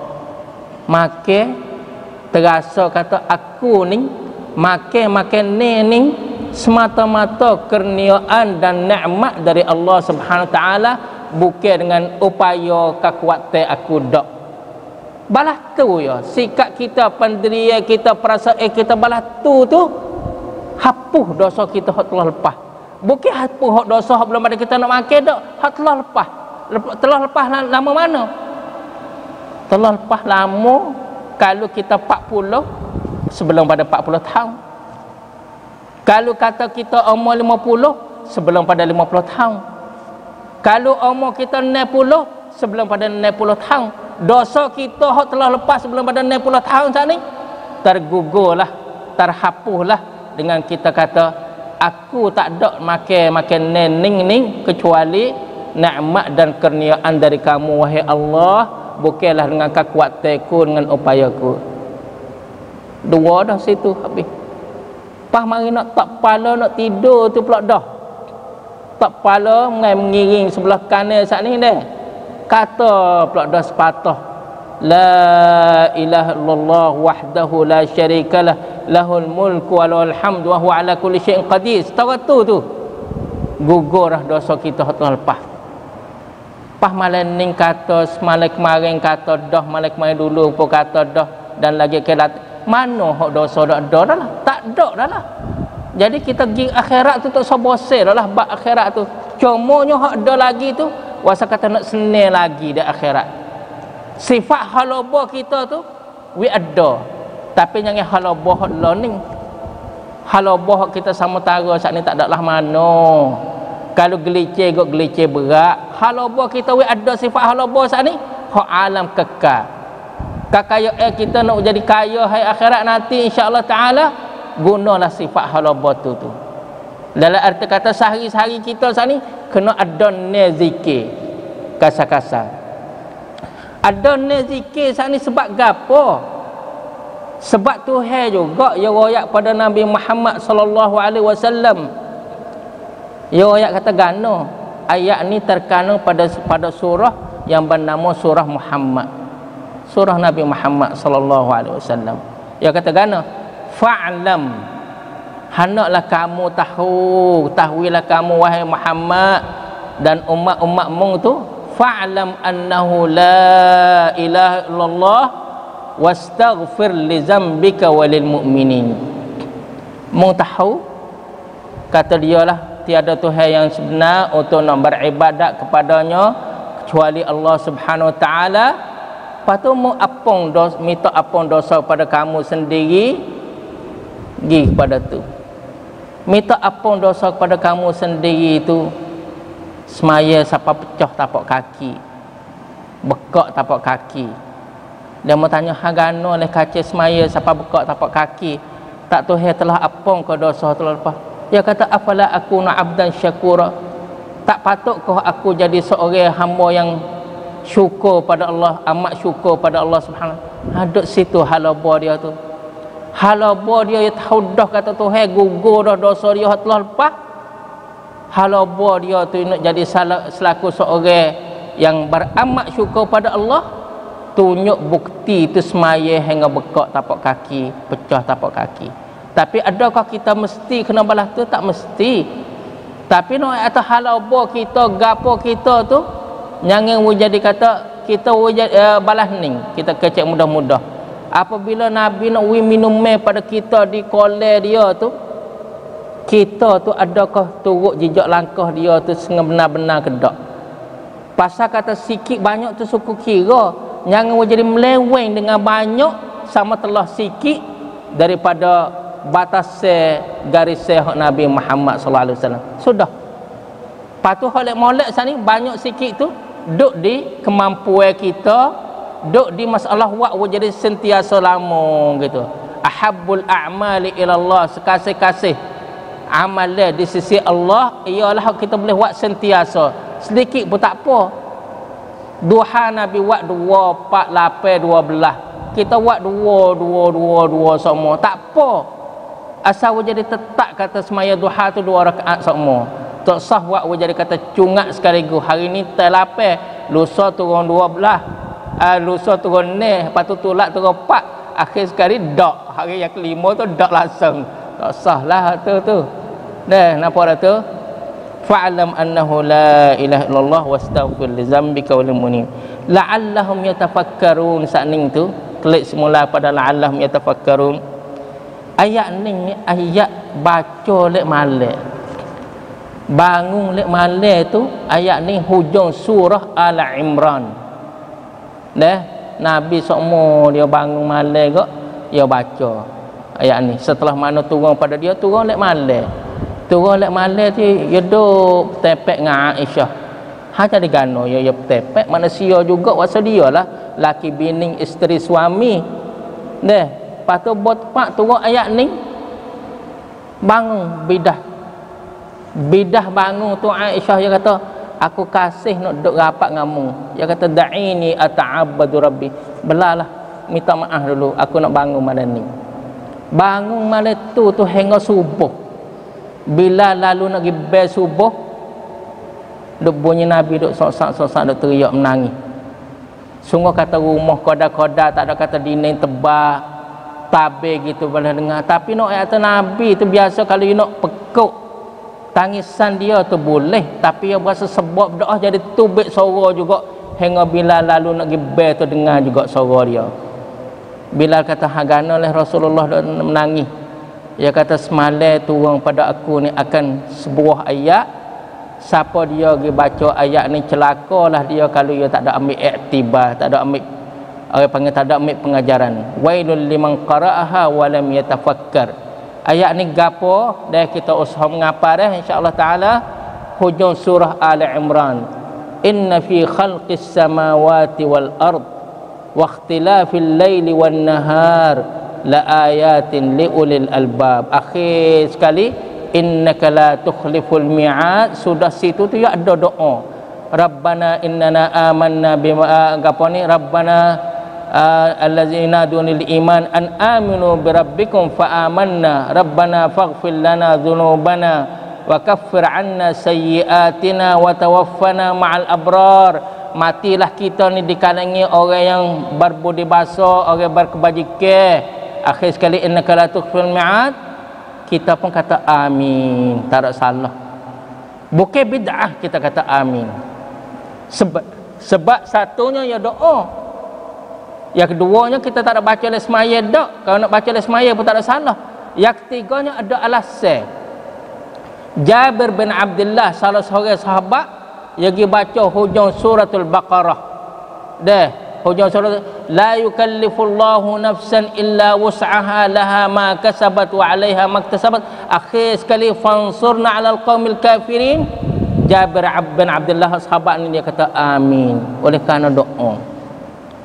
makan terasa kata aku ni makan ni semata-mata kurniaan dan nikmat dari Allah Subhanahu taala, bukan dengan upaya kekuatan aku dak. Balas tu ya, sikap kita, pendirian kita, perasaan kita balas tu hapus dosa kita hak telah lepas. Bukan hapus hak dosa hak belum ada kita nak makan dak, hak telah lepas. Telah lepas lama mana? Telah lepas lama kalau kita 40 sebelum pada 40 tahun. Kalau kata kita umur 50 sebelum pada 50 tahun. Kalau umur kita 60 sebelum pada 60 tahun. Dosa kita hak telah lepas sebelum pada 60 tahun saat ni tergugurlah, terhapuslah dengan kita kata aku tak ada makan ning kecuali nikmat dan kurniaan dari kamu wahai Allah, bukanlah dengan kekuatanku, dengan upayaku. Dua dah situ habis. Pas mari nak tak kepala nak tidur tu pula dah. Tak kepala mengiring sebelah kanan saat ni dah. Kata pula dah sepatah. La ilaha illallah wahdahu la syarikalah lahul mulku wa lahul hamdu wa huwa ala kulli syai'in qadir. Setara tu gugur dah dosa kita telah lepas. Pas malam ni kata semalam kemarin kata dah, malam kemarin dulu pun kata dah, dan lagi kelat. Mana hak dosa dak ada dah lah, tak ada dah lah. Jadi kita pergi akhirat tu tak usah bosan dah lah bab akhirat tu. Cumanya hak ada lagi tu wasa kata nak senil lagi di akhirat. Sifat halabah kita tu we ada, tapi jangan halabah hak learning. Halabah hak kita sama tara saat ni tak ada lah mana. Kalau gelicir kok gelicir berat. Halabah kita we ada sifat halabah saat ni hak alam kekal. Kekayaan kita nak jadi kaya hari akhirat nanti insya-Allah taala, gunalah sifat halabah tu. Dalam arti kata sehari-hari kita saat ni kena ada zikir. Kasar-kasar. Ada zikir saat ni sebab gapo? Sebab Tuhan juga ya royak pada Nabi Muhammad sallallahu alaihi wasallam. Ya royak kata gano. Ayat ni terkandung pada surah yang bernama surah Muhammad. Surah Nabi Muhammad sallallahu alaihi wasallam. Ya kata gana, fa'lam, hendaklah kamu tahuilah kamu wahai Muhammad dan umat-umatmu tu, fa'lam annahu la ilaha illallah wastaghfir li zambika walil mu'minin. Mu tahu kata dialah tiada Tuhan yang sebenar untuk nak beribadat kepadanya kecuali Allah Subhanahu wa taala. Lepas tu minta apung dosa pada kamu sendiri, pergi kepada tu. Minta apung dosa kepada kamu sendiri itu semaya siapa pecah tapak kaki, bekak tapak kaki. Dia mau tanya hagano oleh kaca semaya siapa bekak tapak kaki. Tak Tuhan telah apong ke dosa telah lepas. Dia kata afala aku abdan syakura. Tak patutkah aku jadi seorang hamba yang syukur pada Allah, amat syukur pada Allah Subhanahu. Hadut situ halaba dia tu. Halaba dia tahu dah kata Tuhan gugur dah dosa dia telah lepas. Halaba dia tu nak jadi selaku seorang yang beramat syukur pada Allah, tunjuk bukti tu semaya hingga bekak tapak kaki, pecah tapak kaki. Tapi adakah kita mesti kena balas tu? Tak mesti. Tapi no atas halaba kita, gapo kita tu jangan jadi kata kita balas ning, kita kecek mudah-mudah. Apabila Nabi nak minum pada kita di kolej dia tu, kita tu adakah turut jejak langkah dia tu benar-benar ke tak? Pasal kata sikit banyak tu suku kira, jangan jadi meleweng dengan banyak sama telah sikit daripada batas garis hak Nabi Muhammad sallallahu alaihi wasallam. Sudah. Patu molek sani banyak sikit tu duk di kemampuan kita, duk di masalah wak jadi sentiasa lama gitu. Ahabbul a'mali ila Allah, sekasih-kasih amal di sisi Allah ialah kita boleh buat sentiasa. Sedikit pun tak apa. Duha Nabi buat 2, 4, 8, 12. Kita buat 2 semua. Tak apa. Asal jadi tetap kata semaya duha tu 2 rakaat semua. Tak sah buat jadi kata cungak sekaligus. Hari ni terlapar, lusa turun 12. Lusa turun ni, lepas tu tulak turun 4. Akhir sekali dak. Hari yang kelima tu dak langsung. Tak sah lah tu. Dah, nampak dah tu? Fa'lam annahu la ilaha illallah wastaghfir li dzambika wal mu'minin. La'allahum yatafakkarun. Sakning tu klik semula pada la'allahum yatafakkarun. Ayat ni ayat baca lek malek. Bangun lek malek tu ayat ni hujung surah Al-Imran. Dah, Nabi semua dia bangun malek kok dia baca ayat ni. Setelah mana turun pada dia turun lek malek. Turun lek malek tu dia duk tepek dengan Aisyah. Ha jadi gano ya tepek manusia juga wasa dia lah laki bini isteri suami. Deh, lepas tu buat pak turun ayat ni bangun bidah bangun tu Aisyah dia kata aku kasih nak duk rapat ngamu. Dia kata da'ini ata'abbadu rabbi. Belalah minta maaf dulu aku nak bangun malam ni. Bangun malam tu hingga subuh. Bila lalu nak pergi bel subuh, duk bunyi Nabi duk sok-sok duk teriak menangis. Sungguh kata rumah koda-koda tak ada kata dinding tebal, tabir gitu boleh dengar. Tapi nak kata Nabi tu biasa kalau you nak pekuk tangisan dia tu boleh, tapi dia berasa sebab doa jadi tubik suara juga hingga bila lalu nak pergi bel tu dengar juga suara dia. Bila kata hagana oleh Rasulullah menangis. Dia kata semalam turun pada aku ni akan sebuah ayat. Siapa dia pergi baca ayat ni celakalah dia kalau dia tak ada ambil iktibar, tak ada ambil orang panggil tak ada ambil pengajaran. Wailul liman qara'aha wa lam yatafakkar. Ayat ni gapo dah kita usaha mengapa dah insya-Allah taala hujung surah Ali Imran. Inna fi khalqis samawati wal ard wa ikhtilafil laili wan nahar la ayatin liulil albab. Akhir sekali innaka la tukhliful mi'ad. Sudah situ tu ya ada doa. Rabbana innana amanna bima apa ni Rabbana allazina dunil iman an aminu bi rabbikum fa amanna Rabbana faghfir lana dhunubana wa kaffir 'anna sayyi'atina wa tawaffana ma'al abrar. Matilah kita ni di kalangan orang yang berbudi basah, orang berkebajikan. Akhir sekali innaka la tukhfil mi'ad. Kita pun kata amin, tak ada salah. Bukan bid'ah kita kata amin. Sebab satunya ya doa. Yang keduanya kita tak ada baca oleh semaya dak. Kalau nak baca oleh semaya pun tak ada salah. Yang ketiganya ada alasan. Jabir bin Abdullah salah seorang sahabat yang pergi baca hujung suratul Baqarah. Dah hujung surah la yukallifullahu nafsan illa wus'aha laha ma kasabat wa 'alaiha maktasabat. Akhir sekali fansurna 'alal qaumil kafirin. Jabir bin Abdullah sahabat ni dia kata amin oleh kerana doa.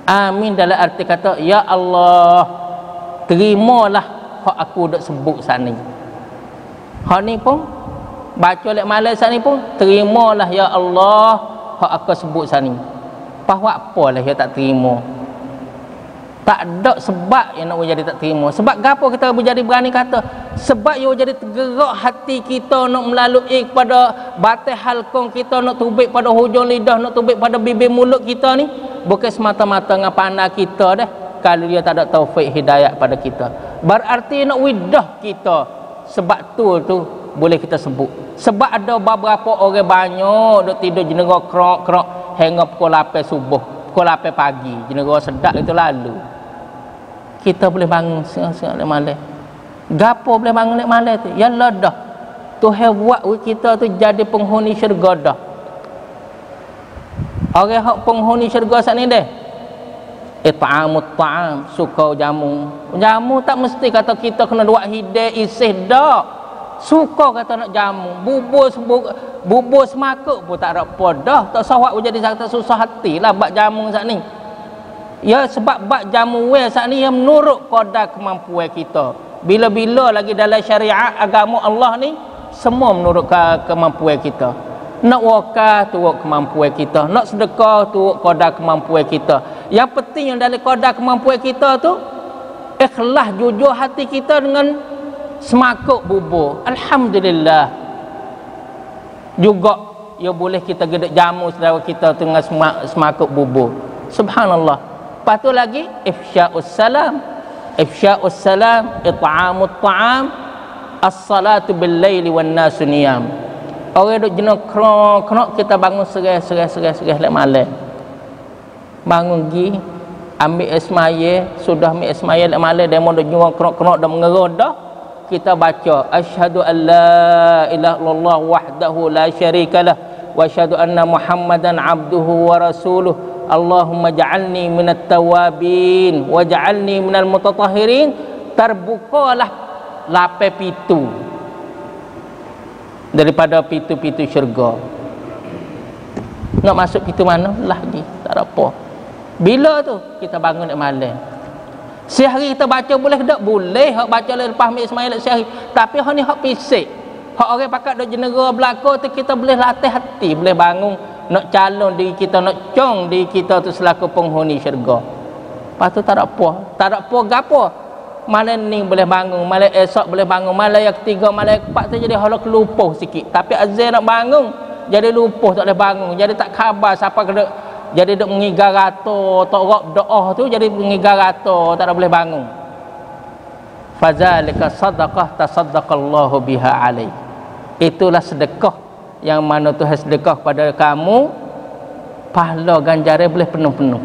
Amin dalam arti kata, ya Allah, terimalah hak aku dok sebut saat ni. Hak ni pun baca lek malam saat ni pun, terimalah ya Allah hak aku sebut saat ni. Pahwa apalah dia tak terima? Tak ada sebab yang nak jadi tak terima. Sebab gapo kita menjadi berani kata? Sebab ia jadi tergerak hati kita nak melalui kepada batai halkong kita, nak tubik pada hujung lidah, nak tubik pada bibir mulut kita ni. Bukan semata-mata dengan pandai kita dah. Kalau dia tak ada taufik hidayah pada kita, berarti nak widah kita. Sebab tu boleh kita sebut. Sebab ada beberapa orang banyak duk tidur jenera krok-krok hingga pukul 8 subuh, pukul 8 pagi, jenera sedap itu lalu. Kita boleh bangun setengah-setengah lek malam. Gapo boleh bangun lek malam tu? Yalah dah, Tuhan buat kita tu jadi penghuni syurga dah. Orang hak penghuni syurga saat ni dah, it'amut ta'am, suka jamu. Jamu tak mesti kata kita kena buat hidayah isih dak. Suka kata nak jamu, bubur semakuk pun tak ada apa dah. Tak sawak pun jadi tak susah hati lah bak jamu saat ni. Ya sebab bak jamu saat ni yang menurut kadar kemampuan kita. Bila-bila lagi dalam syariat agama Allah ni semua menurut kemampuan kita. Nak wakaf tu kemampuan kita, nak sedekah tu kadar kemampuan kita. Yang penting yang dalam kadar kemampuan kita tu ikhlas jujur hati kita dengan semakuk bubur. Alhamdulillah. Juga ya boleh kita gedek jamu saudara kita tu dengan semakuk bubur. Subhanallah. Lepas tu lagi ifsya'us salam. Ifsya'us salam, it'amut ta'am, as-salatu bil laili wan nasu niyam. Orang duk jenak krok kita bangun serai lek malam. Bangun gi ambil ismaya, sudah ambil ismaya lek malam demo duk nyuang krok dah mengerut dah. Kita baca asyhadu an la ilaha illallah wahdahu la syarikalah wa asyhadu anna muhammadan abduhu wa rasuluh. Allahumma ja'alni minat tawabin wa ja'alni minal mutatahhirin. Terbukalah lapai pintu daripada pintu-pintu syurga. Nak masuk pintu mana? Lagi tak ada apa. Bila tu kita bangun malam. Sehari kita baca boleh tak? Boleh. Hak baca lepas ambil Ismail sehari. Tapi hak ni hak pisik. Hak orang pakat duk jenera belaka tu kita boleh latih hati, boleh bangun nak calon diri kita, nak cong diri kita tu selaku penghuni syurga. Lepas tu tak ada apa. Tak ada apa gapo. Malam ni boleh bangun, malam esok boleh bangun, malam yang ketiga, malam yang keempat tu jadi halak lupuh sikit. Tapi azan nak bangun jadi lupuh, tak boleh bangun. Jadi tak khabar siapa kena, jadi duk mengigar rata, tak rap doa tu jadi mengigar rata, tak ada boleh bangun. Fazalika sadaqah tasaddaqallahu biha alaih. Itulah sedekah yang mana Tuhan sedekah pada kamu, pahala ganjaran boleh penuh-penuh.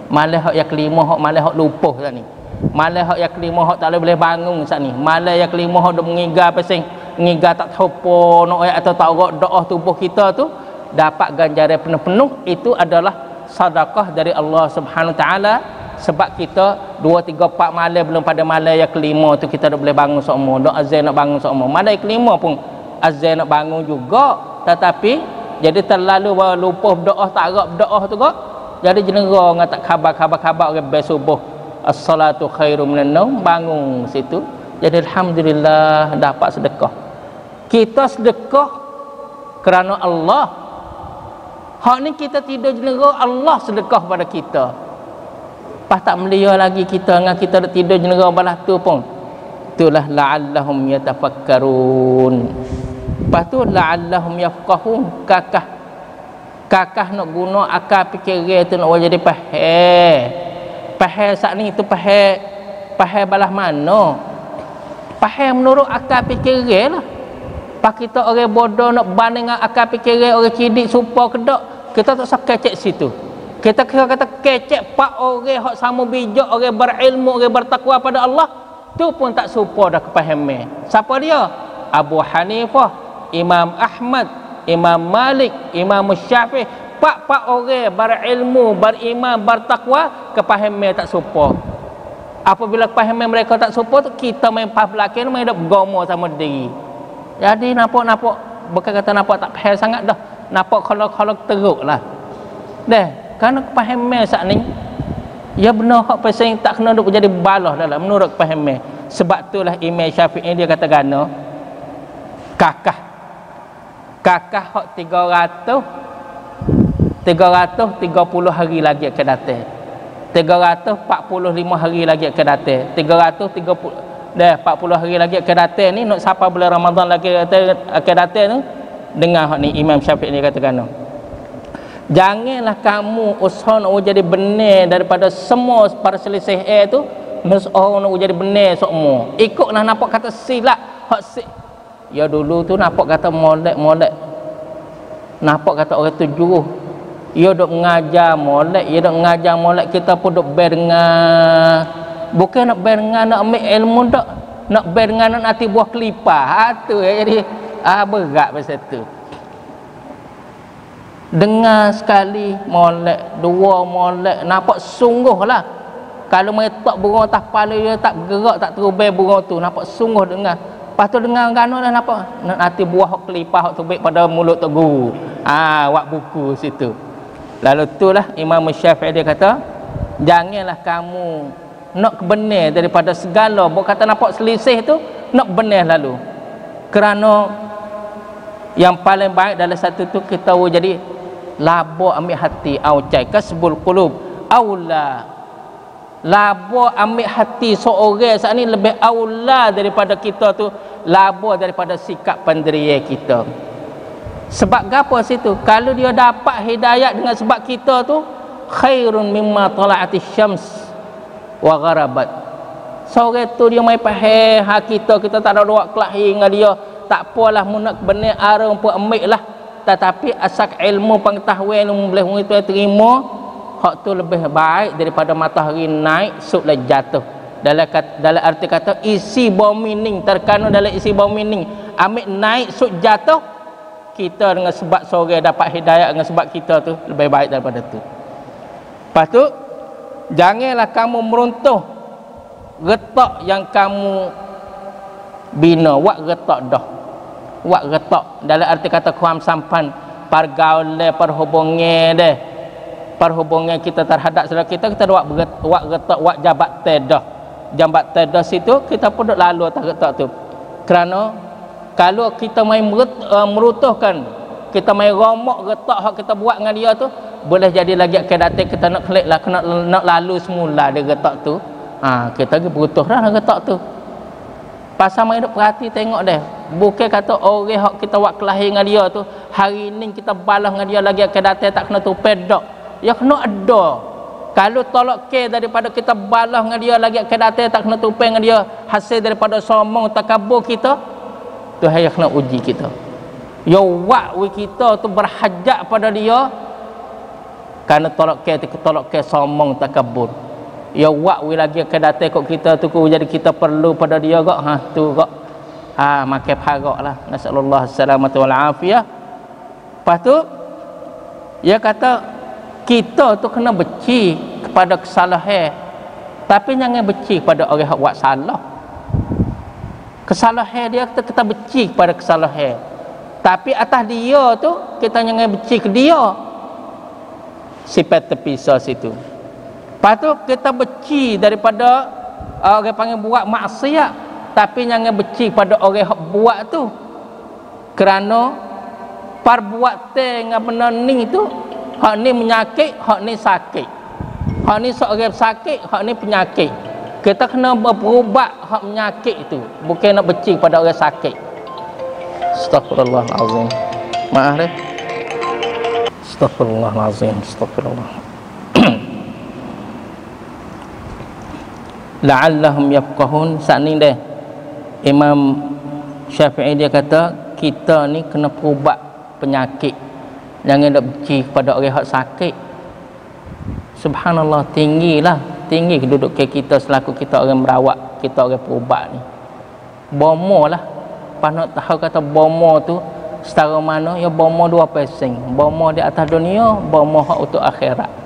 Malam hak yang kelima, hak malam hak lupuh saat ni. Malam hak yang kelima hak tak boleh bangun saat ni. Malam yang kelima hak duk mengigar pasang, mengigar tak tahu apa nak atau tak rap doa tubuh kita tu dapat ganjaran penuh-penuh. Itu adalah sedekah dari Allah Subhanahu Wa Taala. Sebab kita 2, 3, 4 malam belum pada malam yang kelima tu kita dah boleh bangun semua. Dak azan nak bangun semua. Malam yang kelima pun azan nak bangun juga, tetapi jadi terlalu lupa berdoa, tak agak berdoa tu kok. Jadi jenera dengan tak khabar orang bersubuh as-salatu khairum minan naum, bangun situ. Jadi alhamdulillah dapat sedekah. Kita sedekah kerana Allah. Hak ni kita tidur jenera Allah sedekah pada kita. Pas tak melia lagi kita dengan kita tidur jenera balah tu pun. Itulah la'allahum yatafakkarun. Lepas tu la'allahum yafqahun, kakah nak guna akal fikiran tu nak jadi faham saat ni tu faham balah mana? Faham menurut akal fikiran lah. Pas kita orang bodoh nak banding dengan akal fikiran orang cidik supa kedak, kita tak usah kecek situ. Kita kata kecek pak orang hak sama bijak, orang berilmu, orang bertakwa pada Allah, tu pun tak serupa dah kepahaman. Siapa dia? Abu Hanifah, Imam Ahmad, Imam Malik, Imam Syafi'i. Pak orang berilmu, beriman, bertakwa, kepahaman tak serupa. Apabila kepahaman mereka tak serupa tu, kita main pas belakang, main dak bergama sama diri. Jadi nampak bukan kata nampak tak faham sangat dah. Nampak kalau teruk lah. Dah, kerana kepahaman saat ni Ya benar hak pasal tak kena duk jadi balah dalam menurut pahaman. Sebab itulah Imam Syafi'i dia kata gano kakah hak 330 hari lagi akan datang. 345 hari lagi akan datang. 330 dah 40 hari lagi akan datang ni nak sampai bulan Ramadan lagi akan datang ni. Dengar hak ni Imam Syafi'i ni kata gano. Janganlah kamu usaha nak jadi benar daripada semua para selisih tu. Usaha nak jadi benar semua. Ikutlah nampak kata silap hak ya dulu tu nampak kata molek. Nampak kata orang tu juruh. Ya duk mengajar molek, kita pun duk ber dengan bukan nak ber dengan nak ambil ilmu dak. Nak ber dengan nak nanti buah kelipah. Tu jadi berat pasal tu. Dengar sekali molek, dua molek, nampak sungguh lah. Kalau mereka burung atas kepala dia tak bergerak, tak terubah burung tu, nampak sungguh dengar. Lepas tu dengar gano dah nampak nanti buah hok kelipah hok tubik pada mulut tu guru. Wak buku situ. Lalu itulah Imam Syafi'i dia kata, janganlah kamu nak benar daripada segala, bukan kata nampak selisih tu, nak benar lalu. Kerana yang paling baik dalam satu tu kita jadi labo ambil hati aucai kasbul qulub aula. Labo ambil hati seorang saat ni lebih aula daripada kita tu labo daripada sikap pendirian kita. Sebab apa situ? Kalau dia dapat hidayat dengan sebab kita tu khairun mimma tala'ati syams wa gharabat. Seorang tu dia mai pahal kita tak ada buat kelahi dengan dia. Tak apalah munak benar arang pun ambil lah. Tetapi asal ilmu pengetahuan yang boleh kita terima, hak tu lebih baik daripada matahari naik suk lagi jatuh. Dalam arti kata isi bumi ning, terkandung dalam isi bumi ning, ambil naik suk jatuh, kita dengan sebab sore dapat hidayah dengan sebab kita tu lebih baik daripada tu. Lepas tu janganlah kamu meruntuh retak yang kamu bina. Wak retak dah, wak retak dalam arti kata kuam sampan pergaulan perhubungan kita terhadap saudara kita wak retak wak jabat tedah situ kita pun duk lalu atas retak tu. Kerana kalau kita main merutuhkan, kita main romok retak hak kita buat dengan dia tu, boleh jadi lagi akan datang kita nak klik lah, nak lalu semula dia retak tu. Kita pergi berutuh dah retak tu. Pasal main duk perhati tengok deh. Bukan kata orang hak kita buat kelahi dengan dia tu, hari ni kita balas dengan dia lagi akan datang tak kena tupai dak. Ya kena ada. Kalau tolak ke daripada kita balas dengan dia lagi akan datang tak kena tupai dengan dia, hasil daripada sombong takabur kita, tu hayah kena uji kita. Ya wakwi kita tu berhajat pada dia kerana tolak ke sombong takabur. Ya wakwi lagi akan datang kok kita tu jadi kita perlu pada dia gak tu gak makan parak lah. Nasallallahu salamatu wal afiyah. Lepas tu dia kata kita tu kena benci kepada kesalahan, tapi jangan benci kepada orang yang buat salah. Kesalahan dia kita benci kepada kesalahan, tapi atas dia tu kita jangan benci ke dia. Sifat terpisah situ. Lepas tu kita benci daripada orang panggil buat maksiat, tapi jangan benci pada orang yang buat tu. Kerana perbuatan yang benar ni tu, hak ni menyakit, hak ni sakit. Hak ni seorang sakit, hak ni penyakit. Kita kena berubat hak menyakit tu, bukan nak benci pada orang sakit. Astaghfirullahalazim. Maaf deh. Astaghfirullahalazim. Astaghfirullah. La'allahum yafqahun. Saat ni deh Imam Syafi'i dia kata kita ni kena perubat penyakit, jangan nak benci kepada orang yang sakit. Subhanallah, tinggi kedudukan kita selaku kita orang merawat, kita orang perubat ni. Bomo lah, pas nak tahu kata bomo tu setara mana, ya bomo 2%. Bomo di atas dunia, bomo hak untuk akhirat.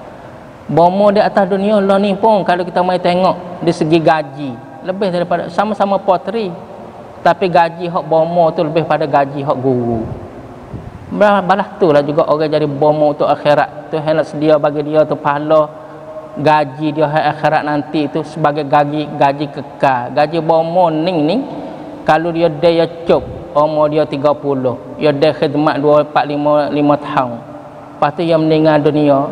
Bomo di atas dunia lah ni pun kalau kita mai tengok di segi gaji lebih daripada sama-sama potri, tapi gaji hak bomo tu lebih pada gaji hak guru. Balas tu lah juga orang jadi bomo untuk akhirat tu, hendak sedia bagi dia tu pahala gaji dia hari akhirat nanti itu sebagai gaji kekal, gaji morning ni. Kalau dia cop umur dia 30, dia khidmat 2 4 5 tahun, lepas tu dia meninggal dunia,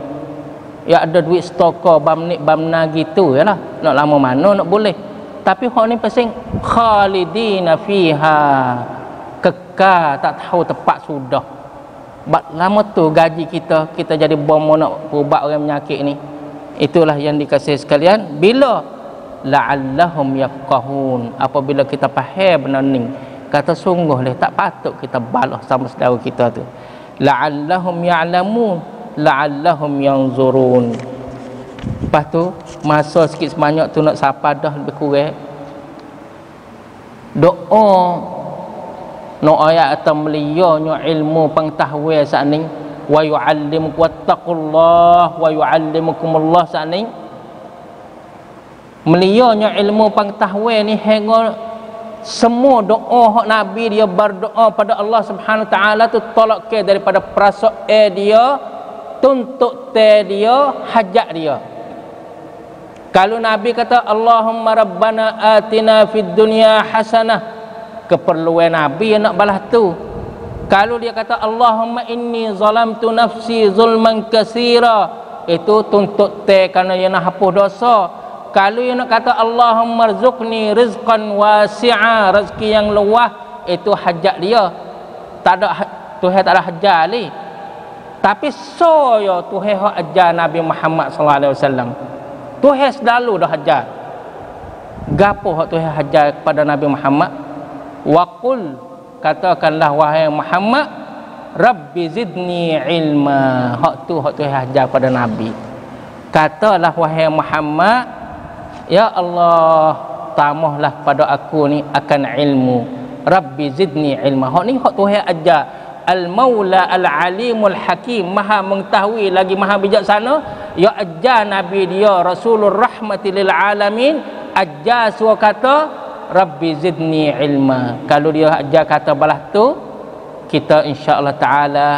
ya ada duit stokor bamna gitu ya lah, nak lama mana nak boleh. Tapi hak ni pasal khalidina fiha, kekal tak tahu tepat sudah. Lama tu gaji kita jadi bom nak ubat orang penyakit ni. Itulah yang dikasihi sekalian, bila la'allahum yafqahun, apabila kita faham benda ni, kata sungguh leh tak patut kita balas sama saudara kita tu. La'allahum ya'lamun, la'allahum yanzurun. Lepas tu masa sikit sebanyak tu nak sapa dah lebih kurang. Doa no ayat atau meliyanya ilmu pengetahuan saat ni, wa yu'allimukum wattaqullah wa yu'allimukumullah saat ni. Meliyanya ilmu pengetahuan ni hingga semua doa hak Nabi dia berdoa pada Allah Subhanahu Wa Taala tu tolak ke daripada perasaan dia, tuntut dia, hajat dia. Kalau Nabi kata Allahumma rabbana atina fid dunya hasanah, keperluan Nabi yang nak balas tu. Kalau dia kata Allahumma inni zalamtu nafsi zulman katsira, itu tuntut kerana dia nak hapus dosa. Kalau dia nak kata Allahumma rzuqni rizqan wasi'a, rezeki yang luas, itu hajat dia. Tak ada Tuhan tak ada hajat ni. Tapi soyo Tuhan hak ajar Nabi Muhammad sallallahu alaihi wasallam. Tuhan selalu dah hajar. Gapo hak Tuhan hajar kepada Nabi Muhammad? Wa qul, katakanlah wahai Muhammad, Rabbi zidni ilma. Hak tu hak Tuhan hajar pada Nabi. Katalah wahai Muhammad, ya Allah, tambahlah pada aku ni akan ilmu. Rabbi zidni ilma. Hak ni hak Tuhan ajar. Al-Maula Al-Alimul Hakim, maha mengetahui lagi maha bijaksana. Ya ajar Nabi dia Rasulur Rahmati lil Alamin, ajar suara kata Rabbi zidni ilma. Kalau dia ajar kata balas tu, kita insya-Allah taala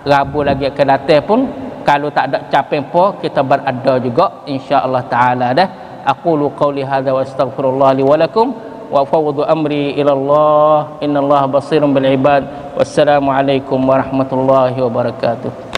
Rabu lagi akan datang pun, kalau tak ada capai pun kita berada juga insya-Allah taala dah. Aqulu qawli hadza wa astaghfirullah li wa lakum wa fawwadu amri ila Allah, innallaha basirun bil ibad. Wassalamu alaikum warahmatullahi wabarakatuh.